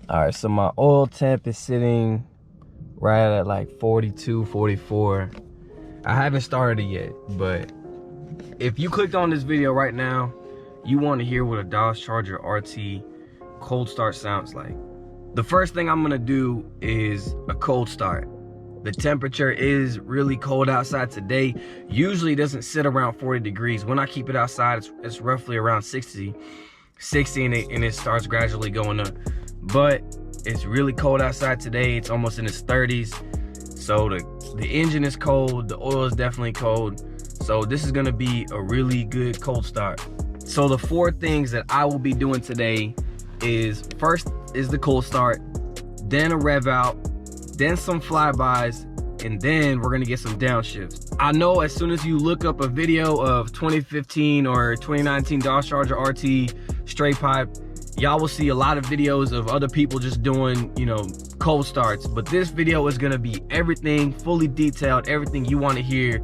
All right, so my oil temp is sitting right at like 42, 44. I haven't started it yet, but if you clicked on this video right now, you want to hear what a Dodge Charger RT cold start sounds like. The first thing I'm gonna do is a cold start. The temperature is really cold outside today. Usually it doesn't sit around 40 degrees. When I keep it outside, it's roughly around 60 and it starts gradually going up. But it's really cold outside today. It's almost in its 30s. So the engine is cold, the oil is definitely cold. So this is gonna be a really good cold start. So the 4 things that I will be doing today is, first is the cold start, then a rev out, then some flybys, and then we're gonna get some downshifts. I know as soon as you look up a video of 2015 or 2019 Dodge Charger RT straight pipe, y'all will see a lot of videos of other people just doing, you know, cold starts. But this video is gonna be everything, fully detailed, everything you wanna hear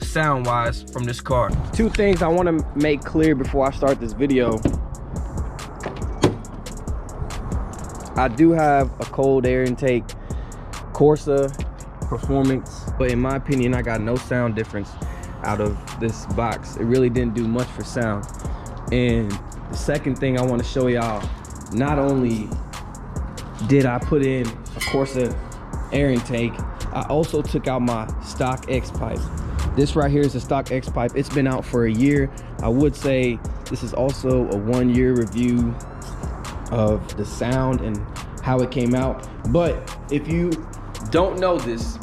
sound-wise from this car. 2 things I wanna make clear before I start this video. I do have a cold air intake Corsa Performance, but in my opinion, I got no sound difference out of this box. It really didn't do much for sound. And the second thing I want to show y'all, not only did I put in a Corsa air intake, I also took out my stock X pipe. This right here is a stock X pipe. It's been out for a year. I would say this is also a 1-year review of the sound and how it came out. But if you don't know this,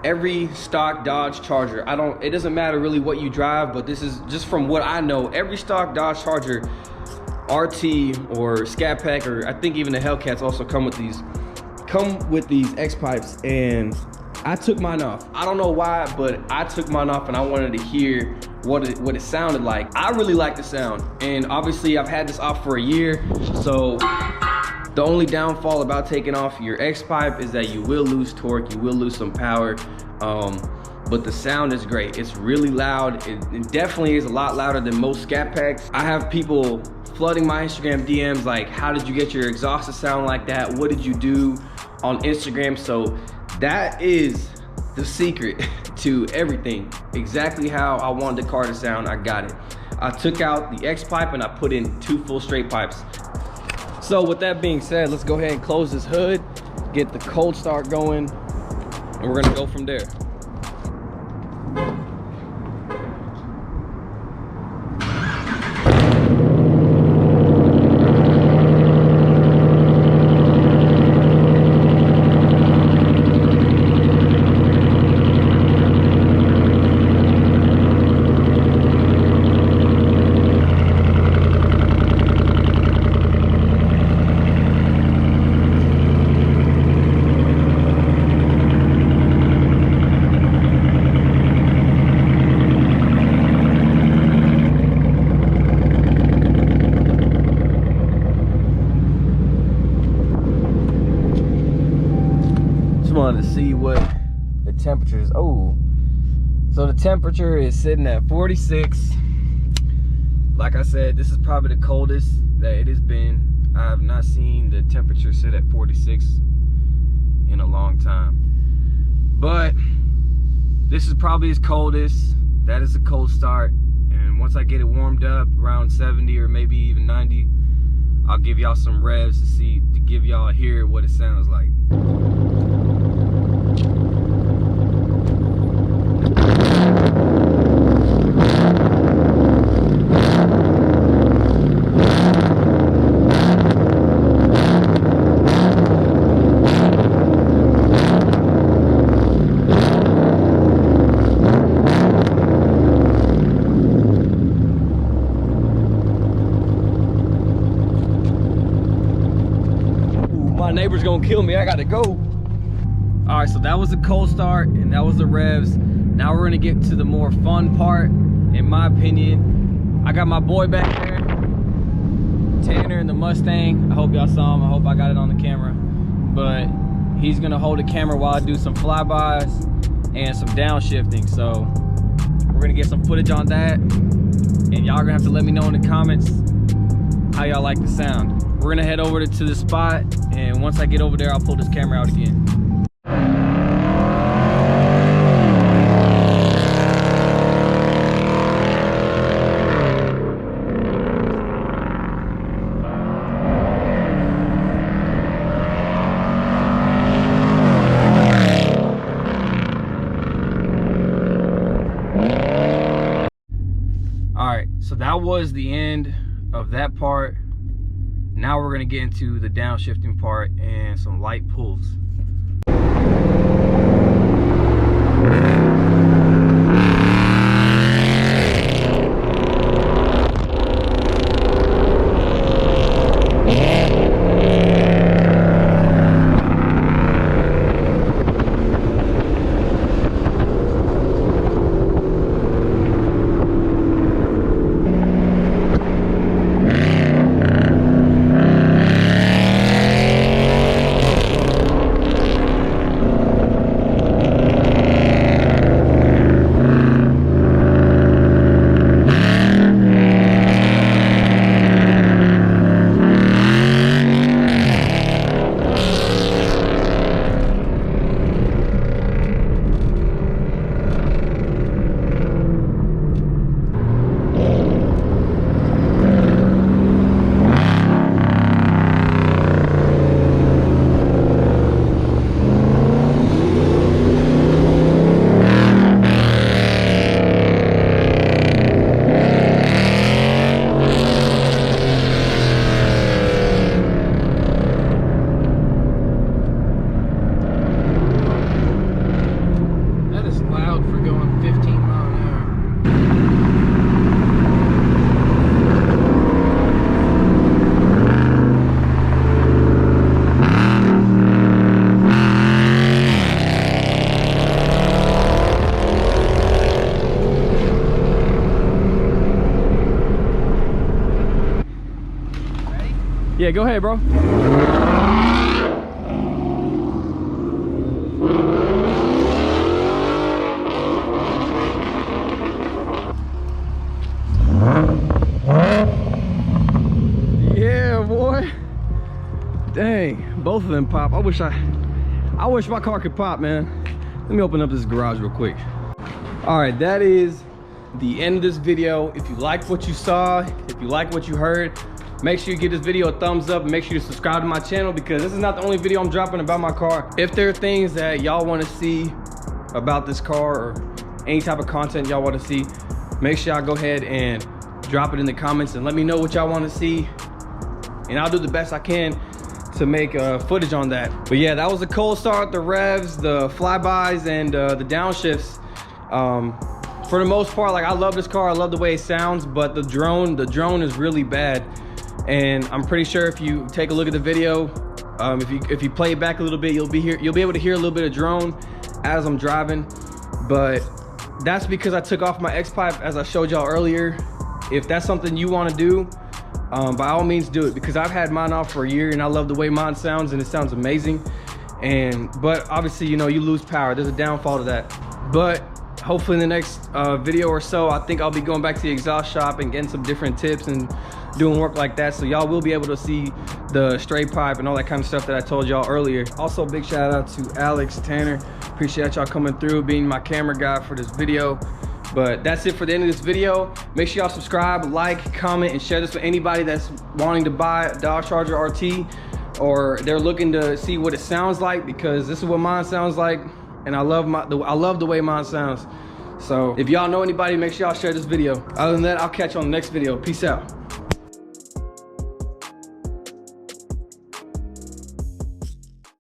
every stock Dodge Charger, it doesn't matter really what you drive, but this is just from what I know, every stock Dodge Charger RT or Scat Pack, or I think even the Hellcats also come with these X pipes, and I took mine off. I don't know why, but I took mine off and I wanted to hear what it sounded like. I really like the sound, and obviously I've had this off for a year, so the only downfall about taking off your X pipe is that you will lose torque, you will lose some power, but the sound is great. It's really loud. It definitely is a lot louder than most Scat Packs. I have people flooding my Instagram DMs like, how did you get your exhaust to sound like that? What did you do on Instagram? So that is the secret to everything. Exactly how I wanted the car to sound, I got it. I took out the X pipe and I put in 2 full straight pipes. So with that being said, let's go ahead and close this hood, get the cold start going, and we're gonna go from there. Wanted to see what the temperature is. Oh, so the temperature is sitting at 46. Like I said, this is probably the coldest that it has been. I have not seen the temperature sit at 46 in a long time, but this is probably its coldest. That is a cold start, and once I get it warmed up around 70 or maybe even 90, I'll give y'all some revs to give y'all hear what it sounds like. Neighbor's gonna kill me. I gotta go. All right, so that was a cold start and that was the revs. Now we're gonna get to the more fun part, in my opinion. I got my boy back there, Tanner in the Mustang. I hope y'all saw him. I hope I got it on the camera. But he's gonna hold the camera while I do some flybys and some downshifting. So we're gonna get some footage on that, and y'all gonna have to let me know in the comments how y'all like the sound. we're gonna head over to the spot, and once I get over there, I'll pull this camera out again. All right, so that was the end of that part. Now we're gonna get into the downshifting part and some light pulls. Yeah, go ahead, bro. Yeah, boy. Dang, both of them pop. I wish my car could pop, man. Let me open up this garage real quick. All right, that is the end of this video. If you liked what you saw, if you like what you heard, make sure you give this video a thumbs up and make sure you subscribe to my channel, because this is not the only video I'm dropping about my car. If there are things that y'all want to see about this car or any type of content y'all want to see, make sure y'all go ahead and drop it in the comments and let me know what y'all want to see, and I'll do the best I can to make footage on that. But yeah, that was a cold start, the Revs, the Flybys, and the downshifts. For the most part, like, I love this car, I love the way it sounds, but the drone is really bad. And I'm pretty sure if you take a look at the video, if you play it back a little bit, you'll be able to hear a little bit of drone as I'm driving. But that's because I took off my X pipe, as I showed y'all earlier. If that's something you want to do, by all means do it, because I've had mine off for a year and I love the way mine sounds, and it sounds amazing. But obviously, you know, you lose power. There's a downfall to that. But hopefully in the next video or so, I think I'll be going back to the exhaust shop and getting some different tips and doing work like that, so y'all will be able to see the straight pipe and all that kind of stuff that I told y'all earlier. Also, big shout out to Alex, Tanner. Appreciate y'all coming through, being my camera guy for this video. But that's it for the end of this video. Make sure y'all subscribe, like, comment, and share this with anybody that's wanting to buy a Dodge Charger RT, or they're looking to see what it sounds like, because this is what mine sounds like, and I love the way mine sounds. So if y'all know anybody, make sure y'all share this video. Other than that, I'll catch you on the next video. Peace out.